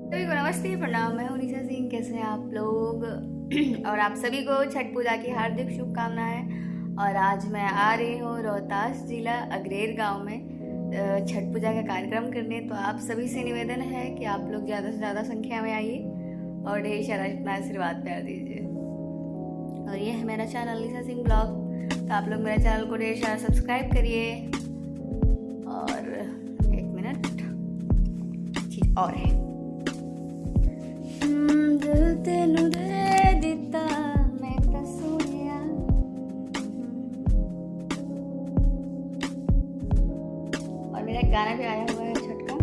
सभी को नमस्ते प्रणाम। मैं हूं निशा सिंह। कैसे हैं आप लोग? और आप सभी को छठ पूजा की हार्दिक शुभकामनाएं। और आज मैं आ रही हूं रोहतास जिला अग्रेर गांव में छठ पूजा का कार्यक्रम करने। तो आप सभी से निवेदन है कि आप लोग ज़्यादा से ज़्यादा संख्या में आइए और ढेर सारा इतना आशीर्वाद प्यार दीजिए। और ये है मेरा चैनल निशा सिंह ब्लॉग। तो आप लोग मेरे चैनल को ढेर सारा सब्सक्राइब करिए। और एक मिनट, चीज़ और है, दिल तेनू दे दिता मैं तो सोनिया। और मेरा एक गाना भी आया हुआ है छठ का।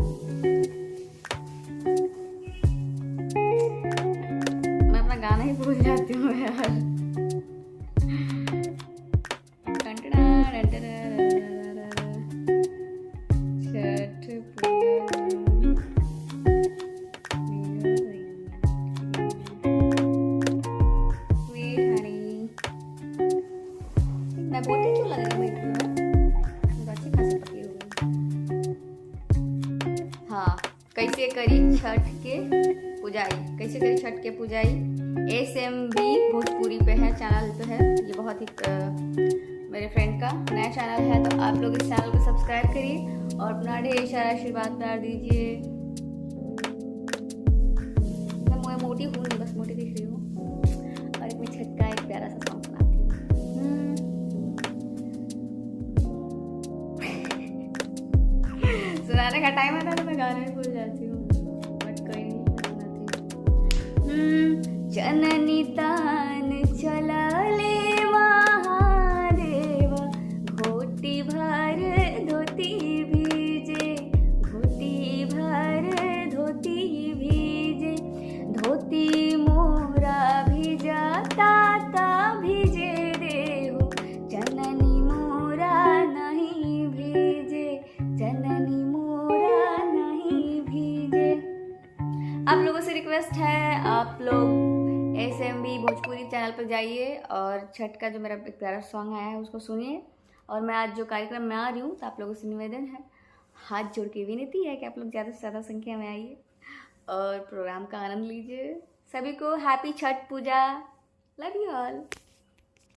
मैं अपना गाना ही भूल जाती हूँ यार। छठ मैं बोलती क्यों लग रही है भाई? अच्छी खासी पकी हो गई। हाँ, कैसे करी छठ के पूजाई, कैसे करी छठ के पूजाई SMB भोजपुरी पे है, चैनल पे है। ये बहुत ही मेरे फ्रेंड का नया चैनल है। तो आप लोग इस चैनल को सब्सक्राइब करिए और अपना ढेर सारा आशीर्वाद प्यार दीजिए। मैं मोटी हूँ, बस मोटी दिख रही हूँ। और एक मैं छठ का एक प्यारा सा सॉन्ग सुनाती हूँ। सुनाने का टाइम आता है तो मैं गाने में भूल जाती हूँ, बट कोई नहीं, मैं सुनाती हूँ। जननी तान चला ले महादेव, घोटी भर धोती भीजे, घोटी भर धोती भीजे, धोती मोरा भिजाता ता भीजे देहु, जननी मोरा नहीं भीजे, जननी मोरा नहीं भीजे। आप लोगों से रिक्वेस्ट है, आप लोग SMB भोजपुरी चैनल पर जाइए और छठ का जो मेरा एक प्यारा सॉन्ग आया है उसको सुनिए। और मैं आज जो कार्यक्रम में आ रही हूँ, तो आप लोगों से निवेदन है, हाथ जोड़ के विनती है कि आप लोग ज़्यादा से ज़्यादा संख्या में आइए और प्रोग्राम का आनंद लीजिए। सभी को happy Chhath Puja. Love you all.